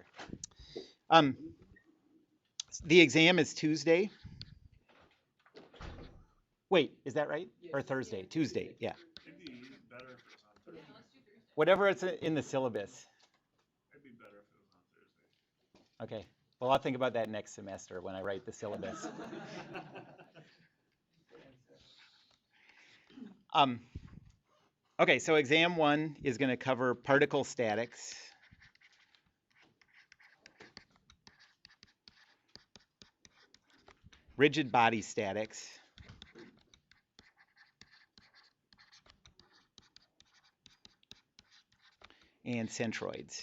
here. Um, the exam is Tuesday. Wait, is that right? Or Thursday? Tuesday, yeah. It'd be better if it was on Thursday. Whatever it's in the syllabus. It'd be better if it was on Thursday. Okay. Well, I'll think about that next semester when I write the syllabus. Okay, so exam 1 is going to cover particle statics. Rigid body statics. And centroids.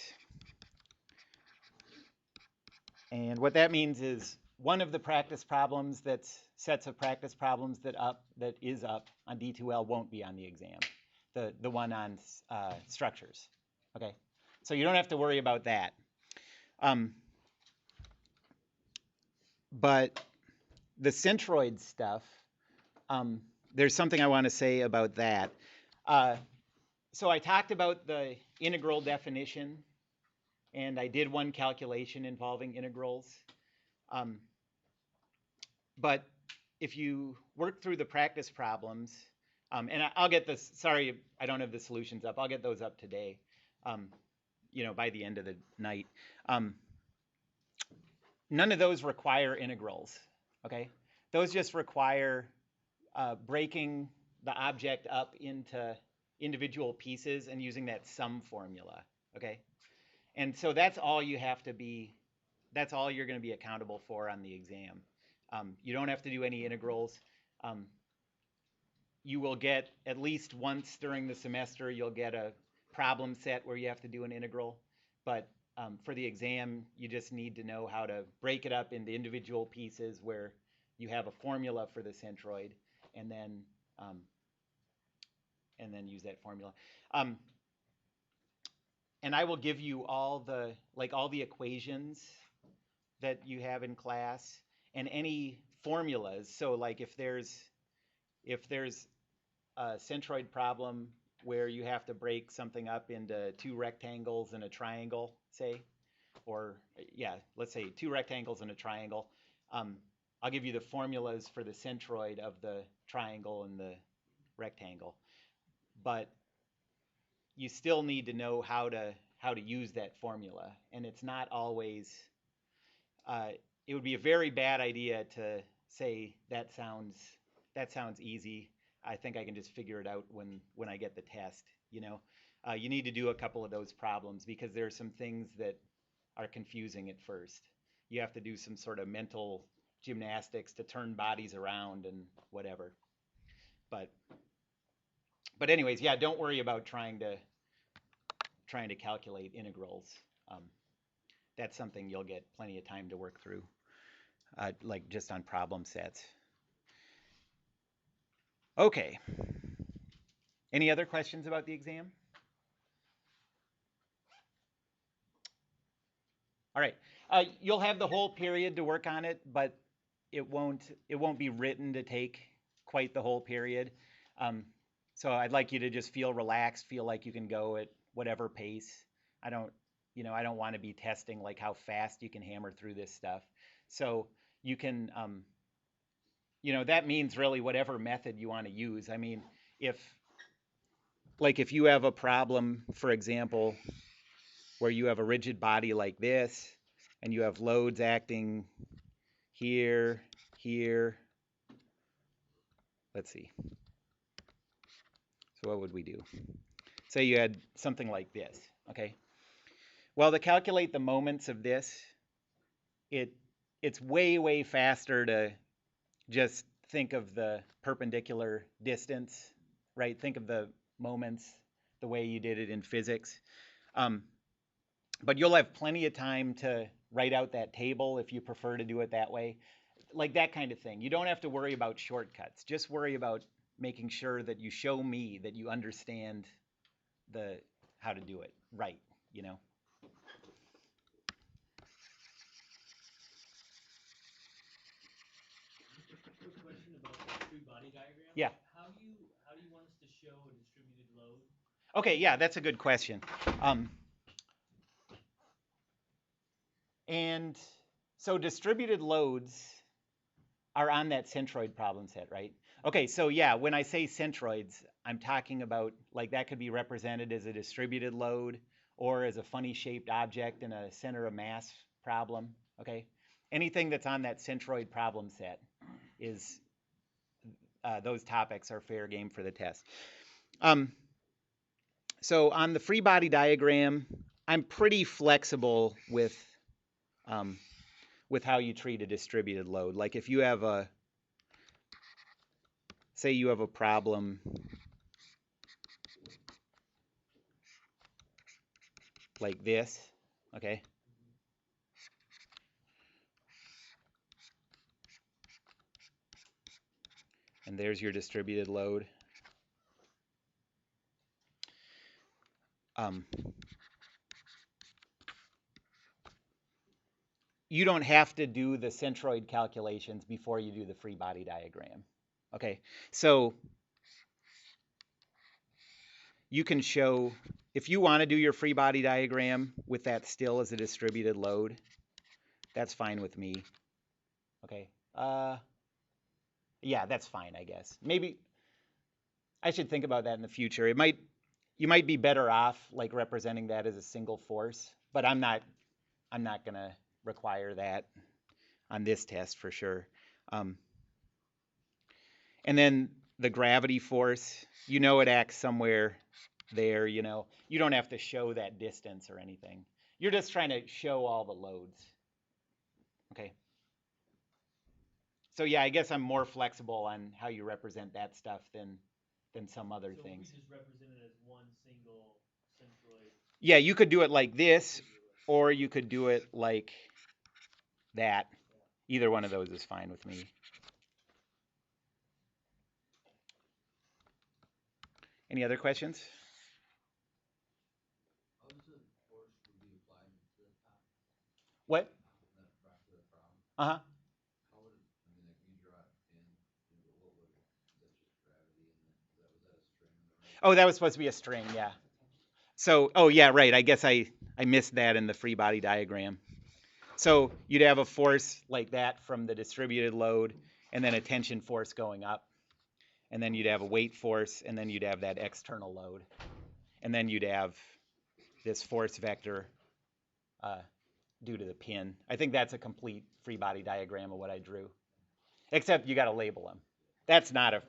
And what that means is one of the practice problems that's sets of practice problems that is up on D2L won't be on the exam. The one on structures. Okay, so you don't have to worry about that. But the centroid stuff, there's something I want to say about that. So I talked about the integral definition, and I did one calculation involving integrals. But if you work through the practice problems, and I'll get this, sorry, I don't have the solutions up. I'll get those up today, by the end of the night. None of those require integrals, okay? Those just require breaking the object up into individual pieces and using that sum formula, okay? And so that's all you have to be, that's all you're going to be accountable for on the exam. You don't have to do any integrals. You will get at least once during the semester, you'll get a problem set where you have to do an integral. But for the exam, you just need to know how to break it up into individual pieces where you have a formula for the centroid, and then use that formula. And I will give you all the equations that you have in class and any formulas. So like if there's a centroid problem where you have to break something up into two rectangles and a triangle, say, or let's say two rectangles and a triangle, I'll give you the formulas for the centroid of the triangle and the rectangle. But you still need to know how to use that formula, and it's not always. It would be a very bad idea to say that sounds easy. I think I can just figure it out when I get the test. You need to do a couple of those problems because there are some things that are confusing at first. You have to do some sort of mental gymnastics to turn bodies around and whatever. But anyways, yeah, don't worry about trying to calculate integrals. That's something you'll get plenty of time to work through, like just on problem sets. Okay. Any other questions about the exam? All right. You'll have the whole period to work on it, but it won't be written to take quite the whole period. So I'd like you to just feel relaxed, feel like you can go at whatever pace. I don't want to be testing like how fast you can hammer through this stuff. So you can, that means really whatever method you want to use. I mean, if you have a problem, for example, where you have a rigid body like this, and you have loads acting here, here. Let's see. So what would we do? Say you had something like this, okay? Well, to calculate the moments of this, it's way, way faster to just think of the perpendicular distance, right? Think of the moments the way you did it in physics. But you'll have plenty of time to write out that table if you prefer to do it that way. Like that kind of thing. You don't have to worry about shortcuts. Just worry about making sure that you show me that you understand how to do it right, Quick question about the true body diagram. Yeah. How do you want us to show a distributed load? Okay, yeah, that's a good question. And so distributed loads are on that centroid problem set, right? Okay, so yeah, when I say centroids, I'm talking about like that could be represented as a distributed load or as a funny shaped object in a center of mass problem, okay? Anything that's on that centroid problem set is, those topics are fair game for the test. So on the free body diagram, I'm pretty flexible with how you treat a distributed load. Like if you have a, say you have a problem like this, okay? And there's your distributed load. You don't have to do the centroid calculations before you do the free body diagram, okay? So you can show, if you want to do your free body diagram with that still as a distributed load, that's fine with me, okay? Yeah, that's fine, I guess. Maybe I should think about that in the future. You might be better off like representing that as a single force, but I'm not gonna require that on this test for sure. And then the gravity force, you know, it acts somewhere there, you know. You don't have to show that distance or anything. You're just trying to show all the loads. Okay. So yeah, I guess I'm more flexible on how you represent that stuff than some other things. So we just represent it as one single centroid. Yeah, you could do it like this, or you could do it like that. Either one of those is fine with me. Any other questions? How does the force would be applied to the top? What? That back to the problem. Uh-huh. How would it, I mean, like you draw a pin, what would, is that just gravity and then, was that a string? Oh, that was supposed to be a string, yeah. So, oh yeah, right. I guess I missed that in the free body diagram. So you'd have a force like that from the distributed load, and then a tension force going up. And then you'd have a weight force, and then you'd have that external load. And then you'd have this force vector due to the pin. I think that's a complete free body diagram of what I drew. Except you got to label them. That's not a,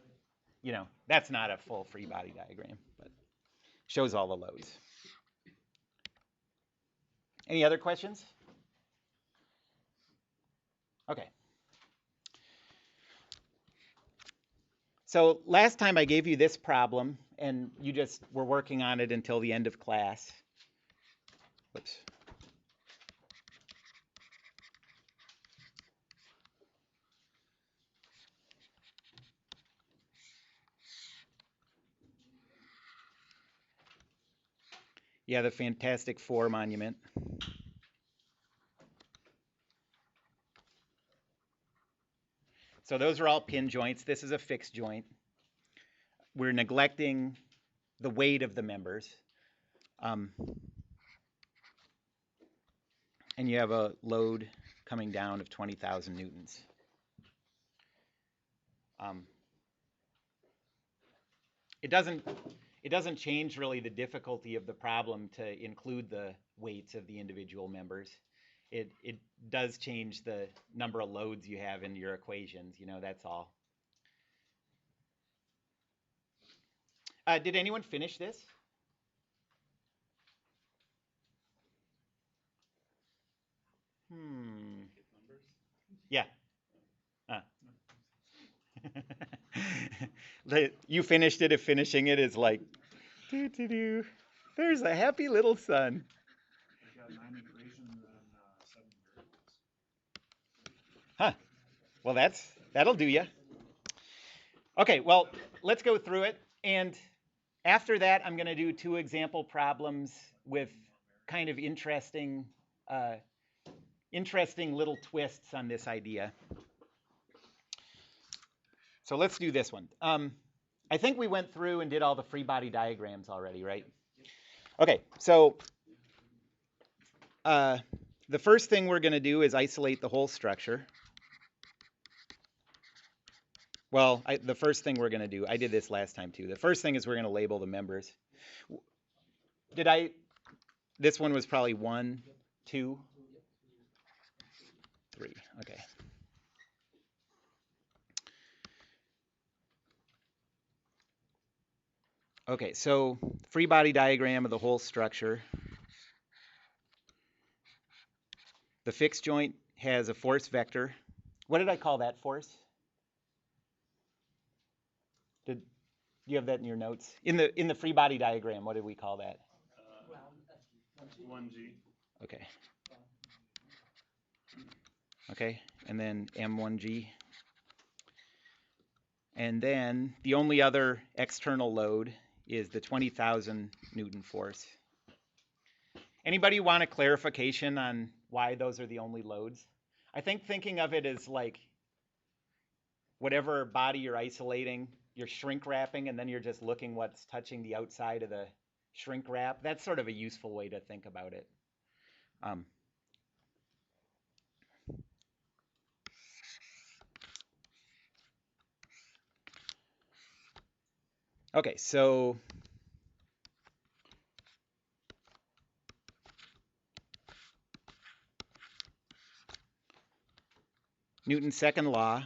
you know, that's not a full free body diagram, but shows all the loads. Any other questions? Okay. So last time I gave you this problem, and you just were working on it until the end of class. Whoops. Yeah, the Fantastic Four monument. So those are all pin joints. This is a fixed joint. We're neglecting the weight of the members. And you have a load coming down of 20,000 newtons. It doesn't change really the difficulty of the problem to include the weights of the individual members. It does change the number of loads you have in your equations, you know, that's all. Did anyone finish this? Yeah. You finished it if finishing it is like, doo-doo-doo. There's a happy little son. I've got 9 equations and 7 variables. Huh. Well, that'll do ya. Okay, well, let's go through it. And after that, I'm going to do 2 example problems with kind of interesting little twists on this idea. So let's do this one. I think we went through and did all the free body diagrams already, right? Okay, so the first thing we're going to do is isolate the whole structure. Well, the first thing we're going to do, I did this last time too. The first thing is we're going to label the members. This one was probably 1, 2, 3. Okay. Okay, so free body diagram of the whole structure. The fixed joint has a force vector. What did I call that force? Did you have that in your notes? In the free body diagram, what did we call that? 1G. Okay. Okay, and then M1G. And then the only other external load is the 20,000 Newton force. Anybody want a clarification on why those are the only loads? I think thinking of it as like whatever body you're isolating, you're shrink wrapping, and then you're just looking what's touching the outside of the shrink wrap. That's sort of a useful way to think about it. Okay, so Newton's second law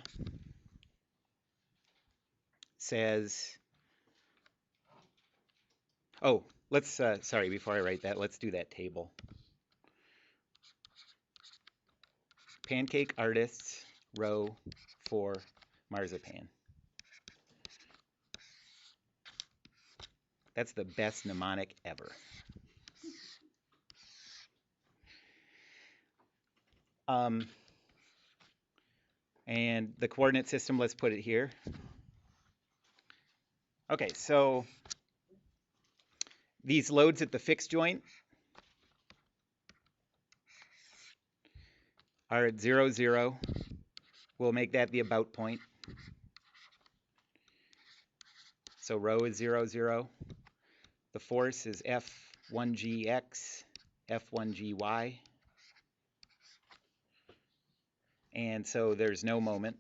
says, oh, let's, sorry, before I write that, let's do that table. Pancake artists, row 4, marzipan. That's the best mnemonic ever. And the coordinate system, let's put it here. Okay, so these loads at the fixed joint are at 0, 0. We'll make that the about point. So rho is 0, 0. The force is F1gx, F1gy. And so there's no moment.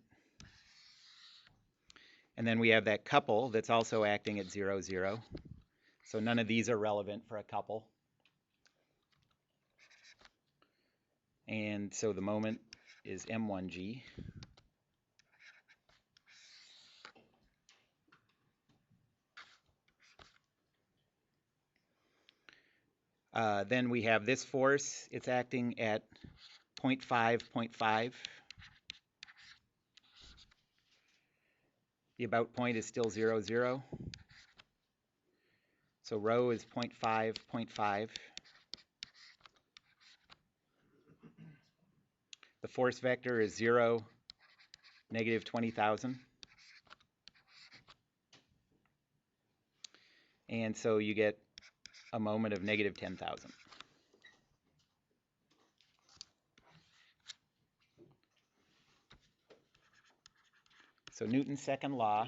And then we have that couple that's also acting at 0, 0. So none of these are relevant for a couple. And so the moment is M1g. Then we have this force. It's acting at 0.5, 0.5. The about point is still 0, 0. So rho is 0.5, 0.5. The force vector is 0, negative 20,000. And so you get a moment of negative 10,000. So Newton's second law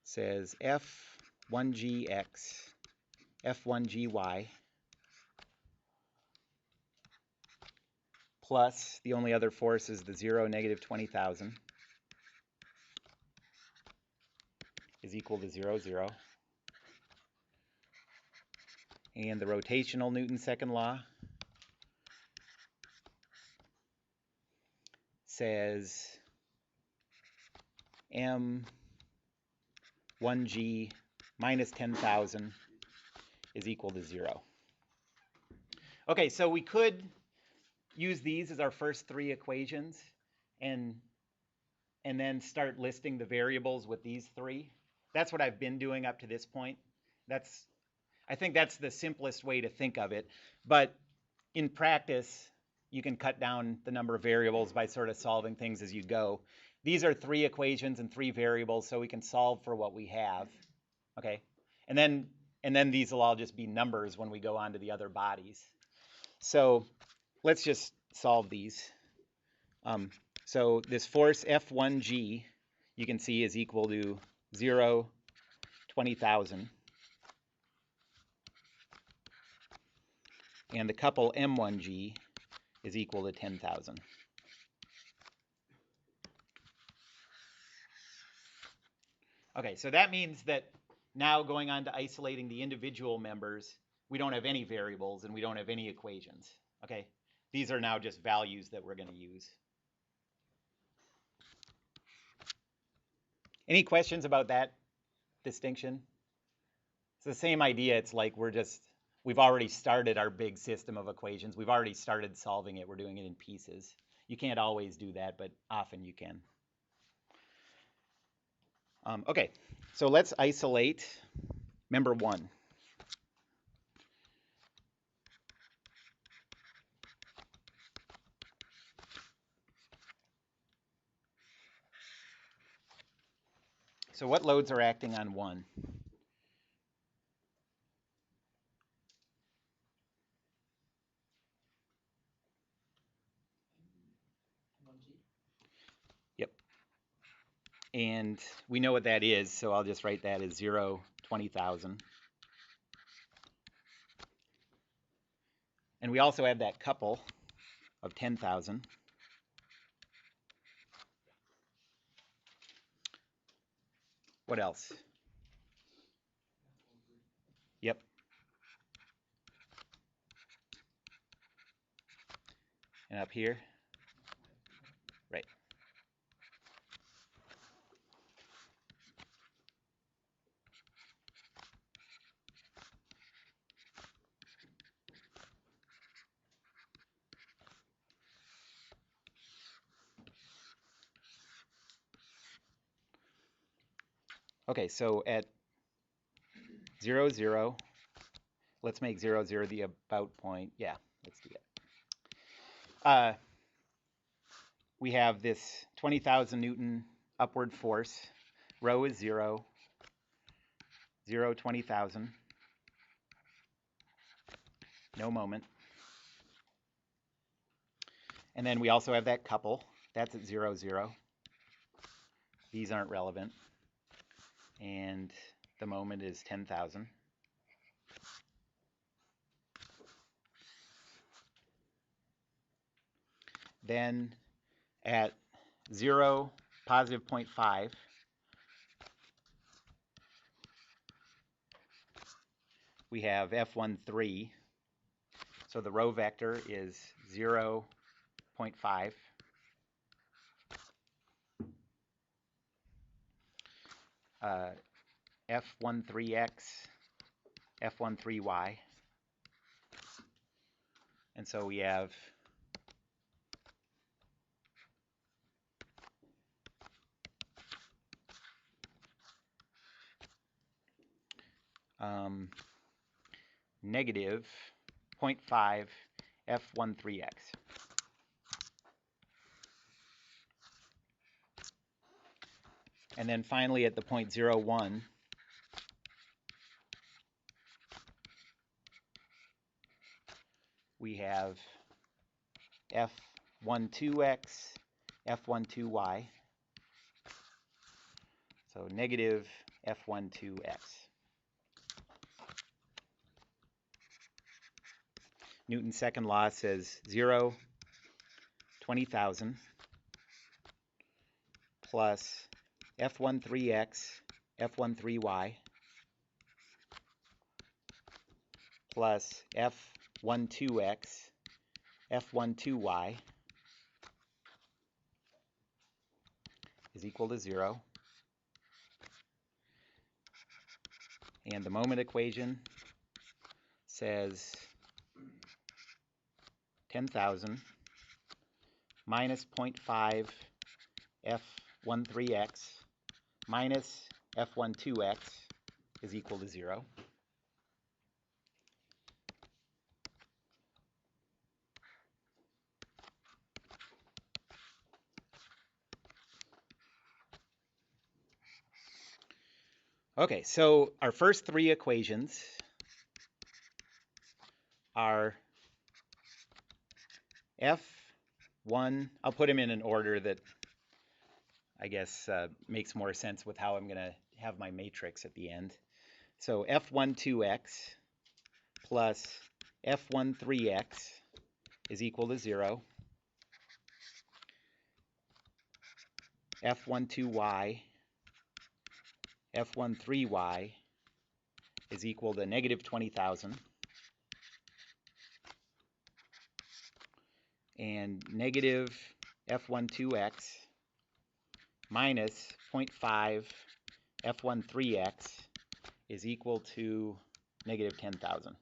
says F1gx, F1gy plus the only other force is the 0, negative 20,000 is equal to 0, 0. And the rotational Newton's second law says M1g minus 10,000 is equal to 0. Okay, so we could use these as our first 3 equations and then start listing the variables with these 3. That's what I've been doing up to this point. I think that's the simplest way to think of it. But in practice, you can cut down the number of variables by sort of solving things as you go. These are 3 equations and 3 variables, so we can solve for what we have. Okay, and then these will all just be numbers when we go on to the other bodies. So let's just solve these. So this force F1g, you can see, is equal to 0, 20,000. and the couple M1G is equal to 10,000. Okay, so that means that now going on to isolating the individual members, we don't have any variables and we don't have any equations. Okay, these are now just values that we're going to use. Any questions about that distinction? It's the same idea. It's like we've already started our big system of equations. We've already started solving it. We're doing it in pieces. You can't always do that, but often you can. Okay, so let's isolate member 1. So what loads are acting on 1? Yep. And we know what that is, so I'll just write that as 0, 20,000. And we also have that couple of 10,000. What else? Yep. And up here? Right. Okay, so at 0, 0, let's make 0, 0 the about point. Yeah, let's do that. We have this 20,000 Newton upward force. Rho is 0, 0, 20,000. No moment. And then we also have that couple. That's at 0, 0. These aren't relevant. And the moment is 10,000. Then at 0, positive 0.5, we have F13. So the row vector is 0, 0.5. F13x, F13y. And so we have negative 0.5 F13x. And then finally at the point 0, 1, we have F12x, F12y. So negative F12x. Newton's second law says 0, 20,000 plus F13x, F13y plus F12x, F12y is equal to 0. And the moment equation says 10,000 minus 0.5 F13x minus F12x is equal to 0. Okay, so our first 3 equations are F1, I'll put them in an order that I guess makes more sense with how I'm going to have my matrix at the end. So F12x plus f13x is equal to 0. f12y, f13y is equal to negative 20,000. And negative f12x minus 0.5 f13x is equal to negative 10,000.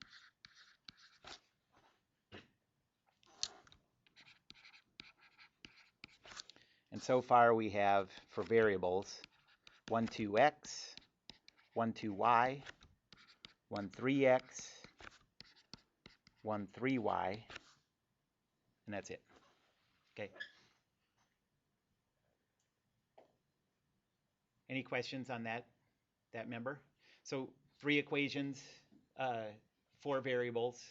And so far we have, for variables, 12x, 12y, 13x, 13y, and that's it. Okay. Any questions on that member? So 3 equations, 4 variables.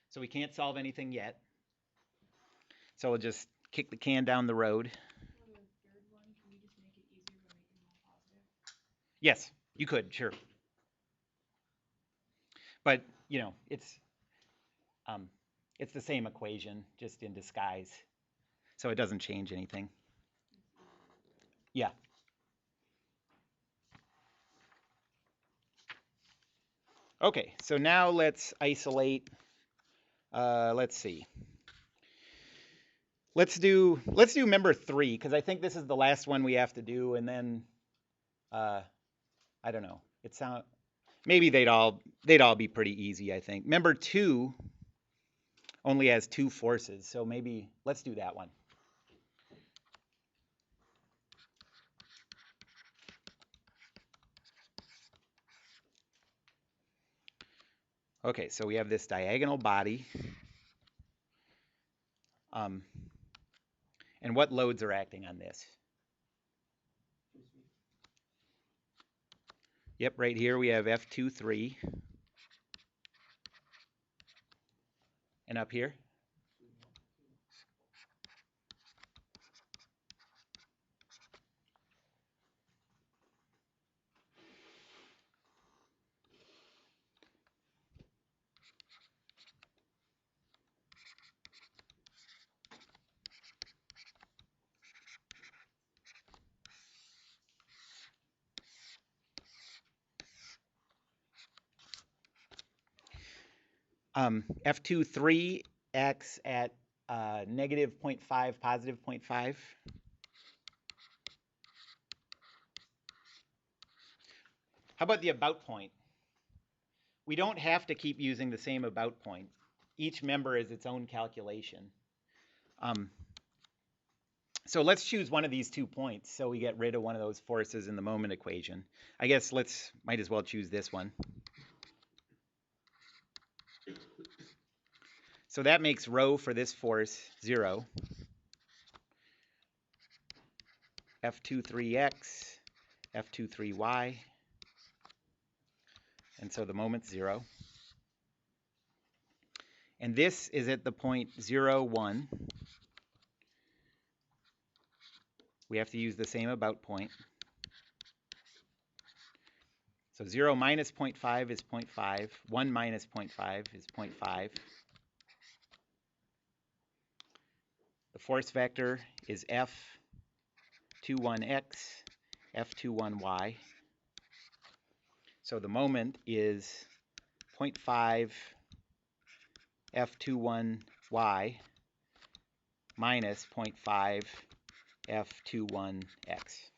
So we can't solve anything yet. So we'll just kick the can down the road. For the third one, can you just make it easier by making them all positive? Yes, you could, sure. But, you know, it's the same equation, just in disguise. So it doesn't change anything. Yeah. Okay, so now let's isolate, let's see. Let's do member 3, because I think this is the last one we have to do, and then, I don't know. Maybe they'd all be pretty easy, I think. Member 2 only has 2 forces, so maybe let's do that one. Okay, so we have this diagonal body. And what loads are acting on this? Yep, right here we have F23. And up here? F23 acts at negative 0.5, positive 0.5. How about the about point? We don't have to keep using the same about point. Each member is its own calculation. So let's choose one of these 2 points so we get rid of one of those forces in the moment equation. I guess might as well choose this one. So that makes rho for this force 0. F23x, F23y, and so the moment's 0. And this is at the point 0, 1. We have to use the same about point. So 0 minus 0.5 is 0.5. 1 minus 0.5 is 0.5. The force vector is F21x, F21y. So the moment is 0.5 F21y minus 0.5 F21x.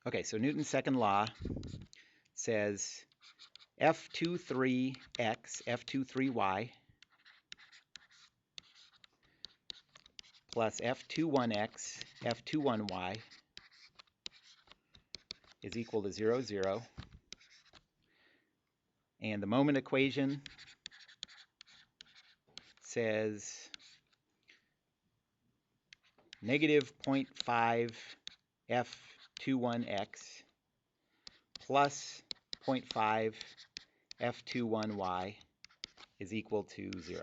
Okay, so Newton's second law says F23x, F23y plus F21x, F21y is equal to 0, 0. And the moment equation says negative 0.5 F21x plus 0.5 F21y is equal to 0.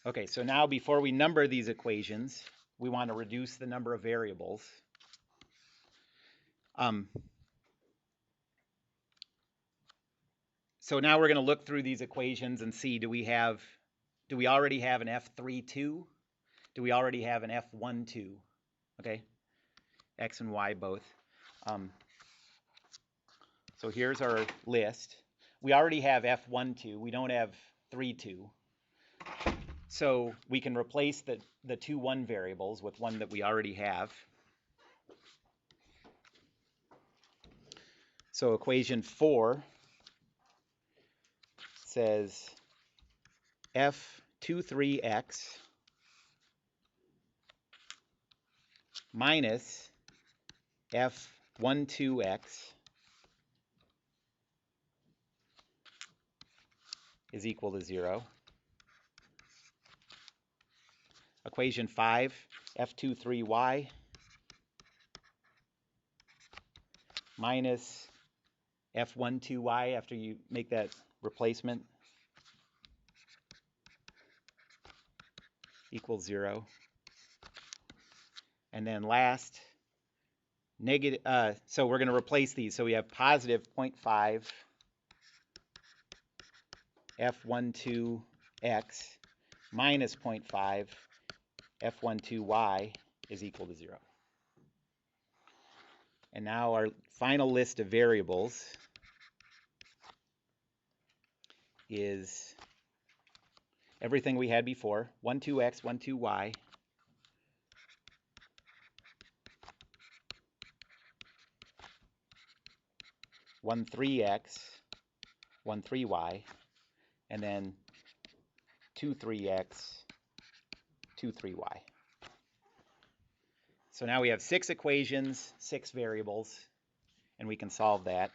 Okay, so now before we number these equations, we want to reduce the number of variables. So now we're going to look through these equations and see, do we already have an F32? Do we already have an F12? Okay, X and Y both. So here's our list. We already have F12, we don't have 32. So we can replace the two 1 variables with one that we already have. So equation 4 says F23x minus F12x is equal to 0. Equation 5, F23y minus F12y after you make that replacement equals 0. And then last, negative, so we're going to replace these. So we have positive 0.5 F12x minus 0.5 F12y is equal to 0. And now our final list of variables is everything we had before, 12x, 12y, one 3x, one 3y, and then 2 3x, 2 3y. So now we have 6 equations, 6 variables, and we can solve that.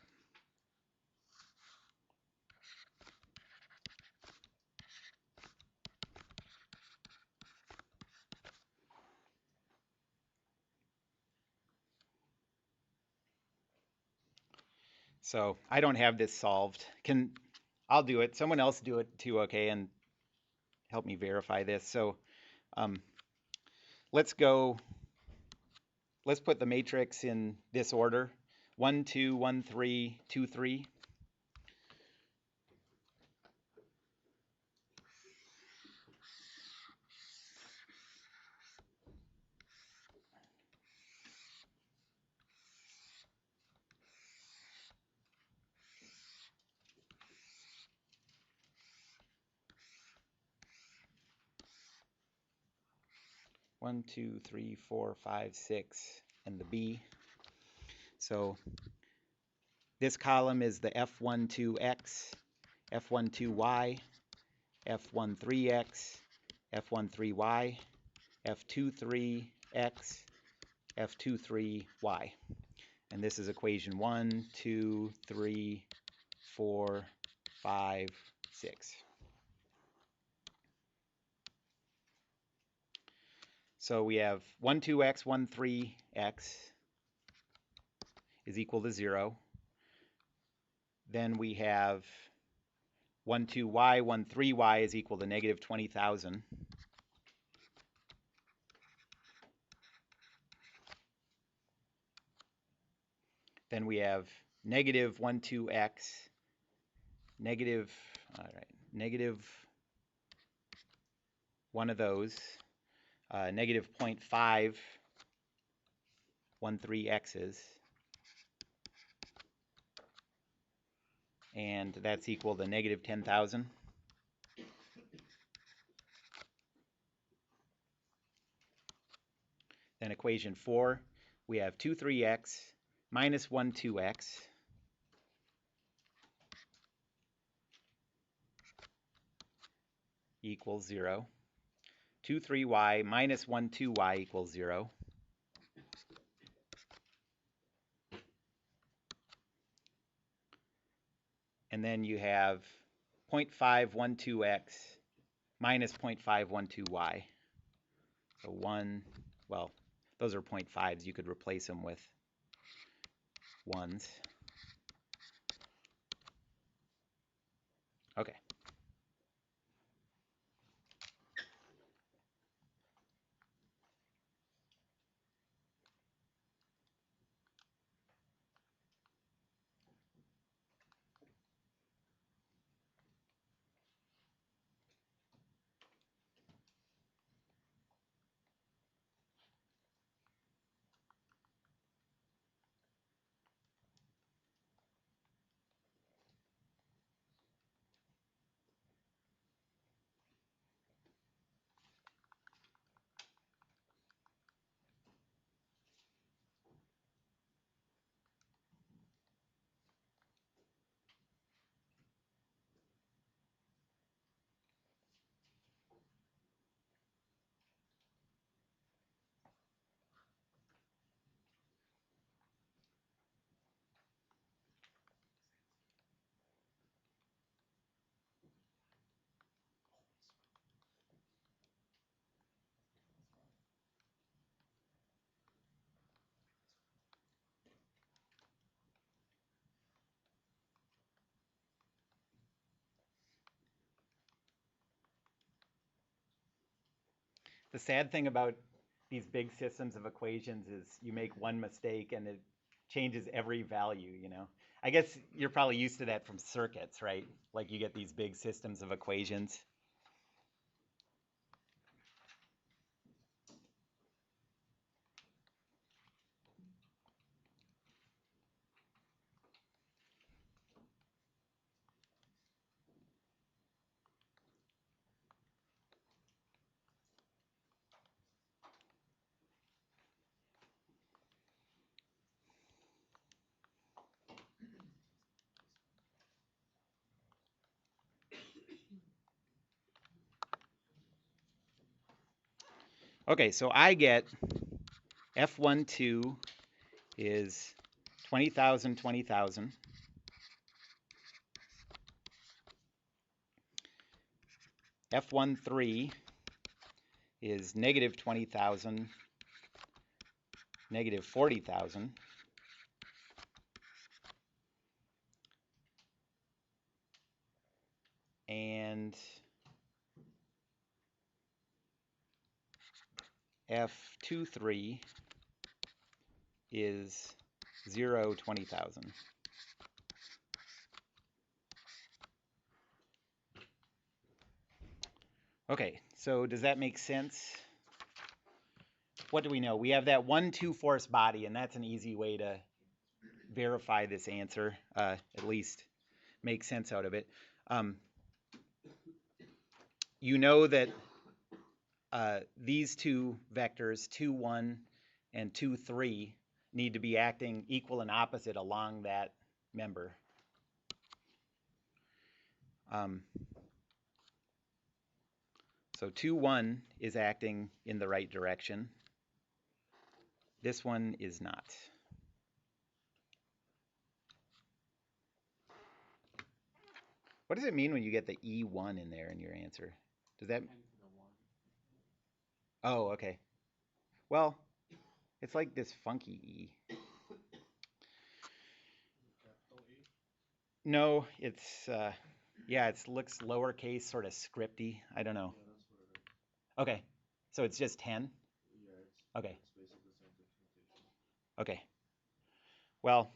So I don't have this solved. I'll do it. Someone else do it too, okay, and help me verify this. So let's put the matrix in this order. 1, 2, 1, 3, 2, 3. One, two, three, four, five, 6, and the B. So this column is the F12X, F12Y, F13X, F13Y, F23X, F23Y. And this is equation 1, 2, 3, 4, 5, 6. So we have 1, 2x, 1, 3x is equal to 0. Then we have 1, 2y, 1, 3y is equal to negative 20,000. Then we have negative 1, 2x, negative one of those, negative 0.5, 1, 3x's. And that's equal to negative 10,000. Then equation 4, we have 2, 3x minus 1, 2x equals 0. 2, 3y minus 1, 2y equals 0. And then you have 0.512x minus 0.512y. So 1, well, those are 0.5s. You could replace them with 1s. Okay. The sad thing about these big systems of equations is you make one mistake and it changes every value, you know. I guess you're probably used to that from circuits, right? Like you get these big systems of equations. Okay, so I get F12 is 20,000, 20,000. F13 is negative 20,000, negative 40,000. And F23 is 0, 20,000. Okay, so does that make sense? What do we know? We have that 1-2 force body, and that's an easy way to verify this answer, at least make sense out of it. You know that these two vectors, 2, 1 and 2, 3, need to be acting equal and opposite along that member. So 2, 1 is acting in the right direction. This one is not. What does it mean when you get the E1 in there in your answer? Does that? Oh, okay. Well, it's like this funky E. No, it's yeah, it looks lowercase, sort of scripty. I don't know. Okay, so it's just 10. Okay. Okay. Well,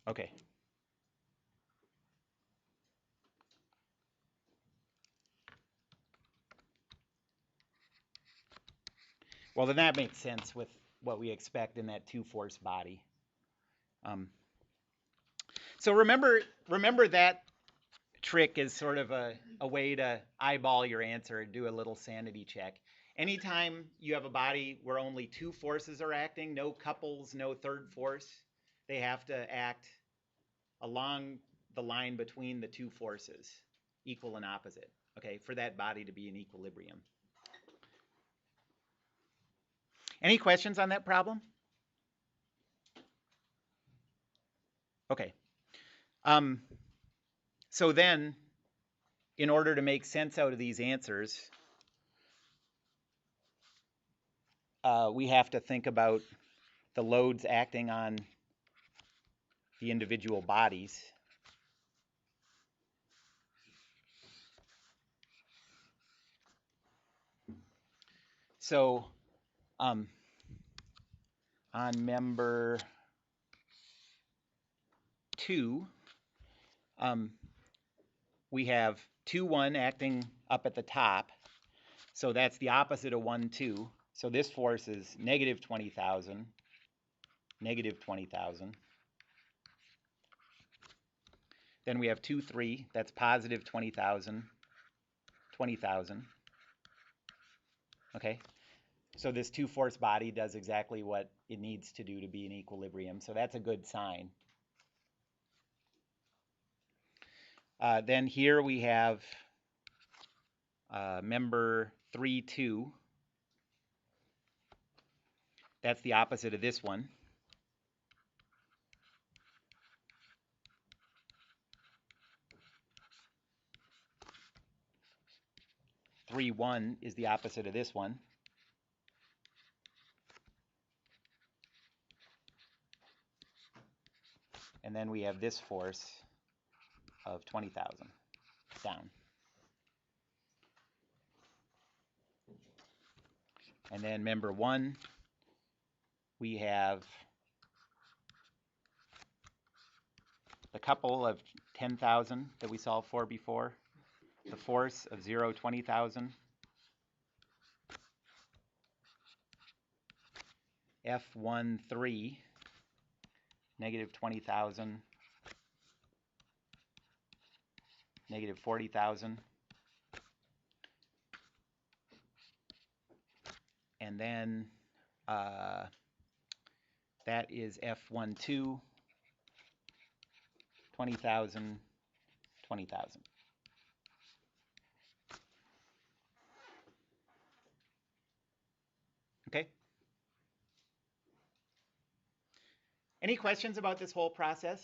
okay. Well, then that makes sense with what we expect in that 2-force body. So remember that trick is sort of a way to eyeball your answer and do a little sanity check. Anytime you have a body where only 2 forces are acting, no couples, no third force, they have to act along the line between the 2 forces, equal and opposite, okay, for that body to be in equilibrium. Any questions on that problem? Okay. So then, in order to make sense out of these answers, we have to think about the loads acting on the individual bodies. So on member 2, we have 2, 1 acting up at the top. So that's the opposite of 1, 2. So this force is negative 20,000, negative 20,000. Then we have 2, 3. That's positive 20,000, 20,000. Okay. So this 2-force body does exactly what it needs to do to be in equilibrium. So that's a good sign. Then here we have member 3, 2. That's the opposite of this one. 3, 1 is the opposite of this one. then we have this force of 20,000 down. And then member 1, we have the couple of 10,000 that we solved for before, the force of 0, 20,000, F13, negative 20,000, negative 40,000. And then that is F12, 20,000, 20,000. Okay? Any questions about this whole process?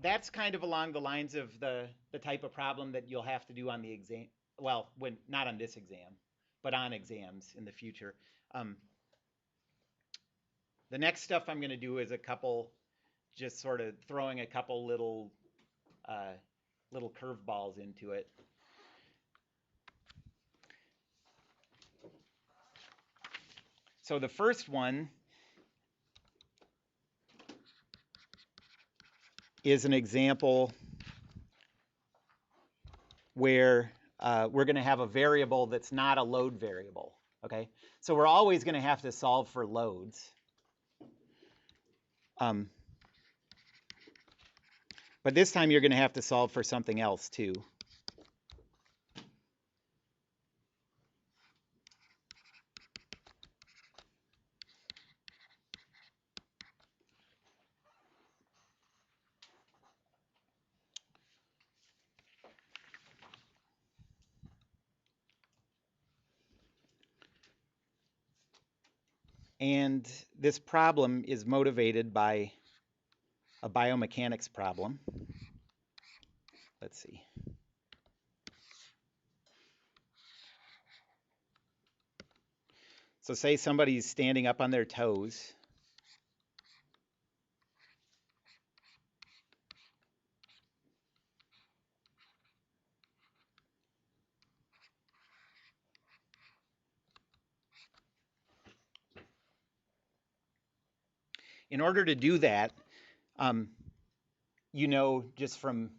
That's kind of along the lines of the type of problem that you'll have to do on the exam. Well, not on this exam, but on exams in the future. The next stuff I'm going to do is a couple, just sort of throwing a couple little curveballs into it. So the first one is an example where we're going to have a variable that's not a load variable. Okay, so we're always going to have to solve for loads. But this time you're going to have to solve for something else too. And this problem is motivated by a biomechanics problem. Let's see. So say somebody's standing up on their toes. In order to do that, you know, just from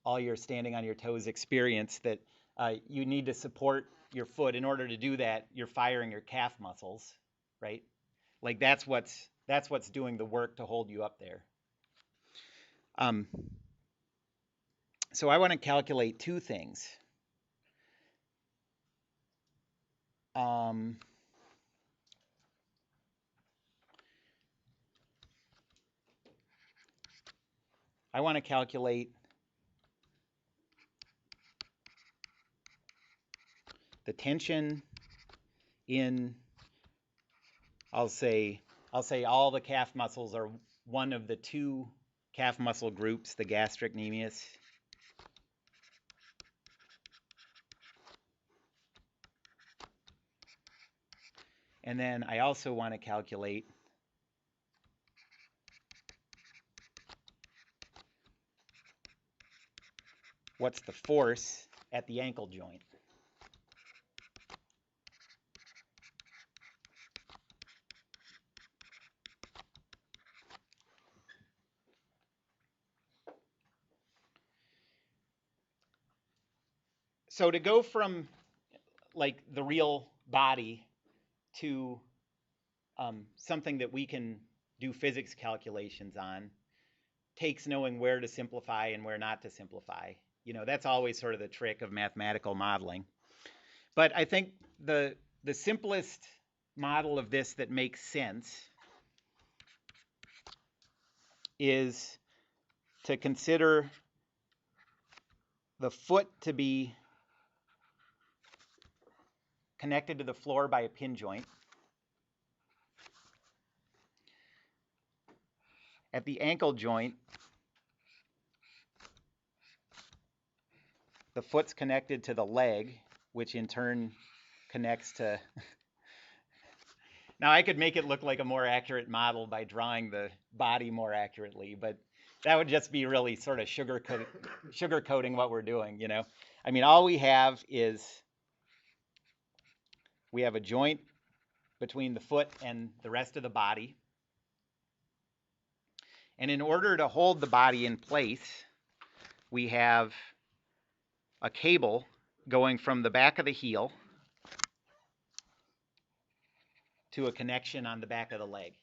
all your standing on your toes experience, that you need to support your foot. In order to do that, you're firing your calf muscles, right? Like that's what's doing the work to hold you up there. So I want to calculate two things. I want to calculate the tension in, I'll say all the calf muscles are one of the two calf muscle groups, the gastrocnemius. And then I also want to calculate what's the force at the ankle joint. So to go from like the real body to something that we can do physics calculations on takes knowing where to simplify and where not to simplify. You know, that's always sort of the trick of mathematical modeling. But I think the simplest model of this that makes sense is to consider the foot to be connected to the floor by a pin joint. At the ankle joint, the foot's connected to the leg, which in turn connects to Now I could make it look like a more accurate model by drawing the body more accurately, but that would just be really sort of sugarcoating what we're doing, you know. I mean, all we have is we have a joint between the foot and the rest of the body. And in order to hold the body in place, we have a cable going from the back of the heel to a connection on the back of the leg.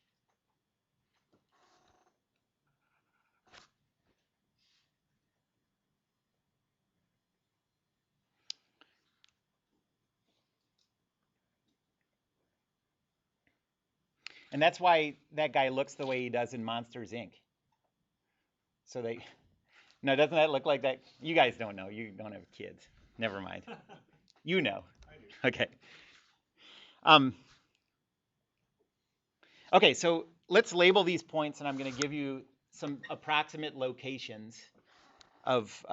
And that's why that guy looks the way he does in Monsters, Inc. So no, doesn't that look like that? You guys don't know. You don't have kids. Never mind. You know. I do. Okay. Okay, so let's label these points, and I'm going to give you some approximate locations of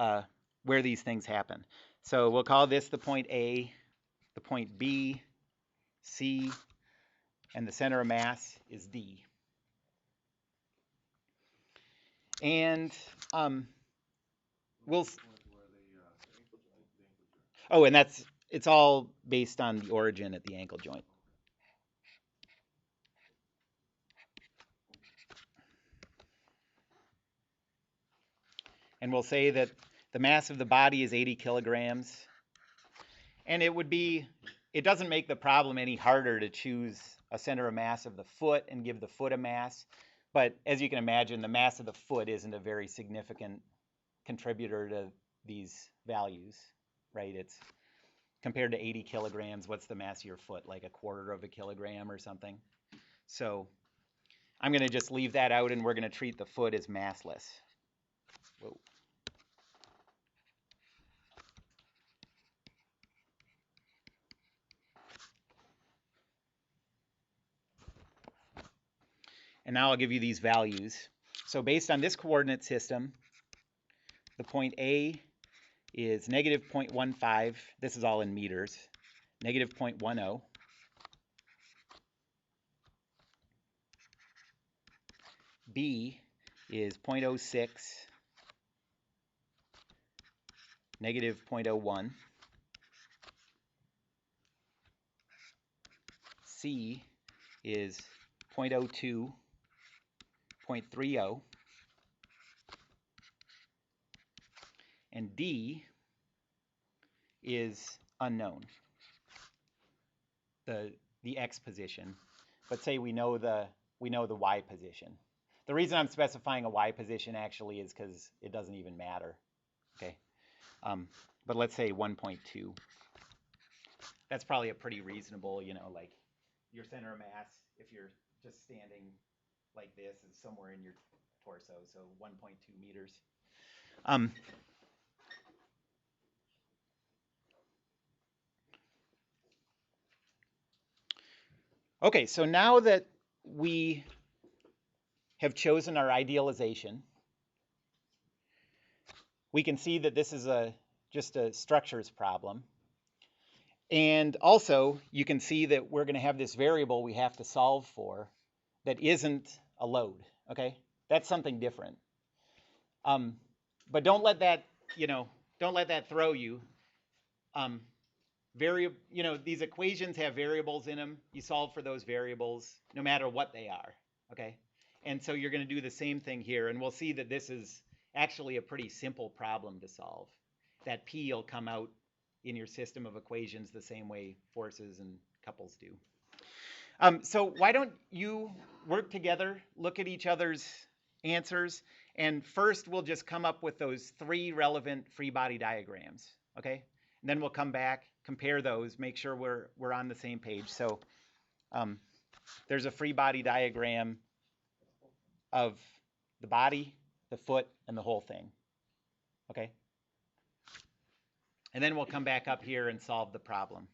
where these things happen. So we'll call this the point A, the point B, C, and the center of mass is D. And we'll. Oh, and it's all based on the origin at the ankle joint. And we'll say that the mass of the body is 80 kilograms. And it doesn't make the problem any harder to choose a center of mass of the foot and give the foot a mass. But as you can imagine, the mass of the foot isn't a very significant contributor to these values, right? It's compared to 80 kilograms, what's the mass of your foot? Like a quarter of a kilogram or something. So I'm going to just leave that out, and we're going to treat the foot as massless. Whoa. And now I'll give you these values. So based on this coordinate system, the point A is negative 0.15. This is all in meters. Negative 0.10. B is 0.06. Negative 0.01. C is 0.02. 0.30, and D is unknown, the X position, but say we know the Y position. The reason I'm specifying a Y position actually is because it doesn't even matter, okay? But let's say 1.2. That's probably a pretty reasonable, like your center of mass, if you're just standing like this, is somewhere in your torso, so 1.2 meters. Okay, so now that we have chosen our idealization, we can see that this is just a structures problem. And also, you can see that we're going to have this variable we have to solve for that isn't a load, okay? That's something different. But don't let that, don't let that throw you. These equations have variables in them. You solve for those variables no matter what they are, okay? And so you're going to do the same thing here, and we'll see that this is actually a pretty simple problem to solve. That P will come out in your system of equations the same way forces and couples do. So why don't you work together, look at each other's answers, and first we'll just come up with those 3 relevant free body diagrams, okay? And then we'll come back, compare those, make sure we're on the same page. So there's a free body diagram of the body, the foot, and the whole thing, okay? And then we'll come back up here and solve the problem.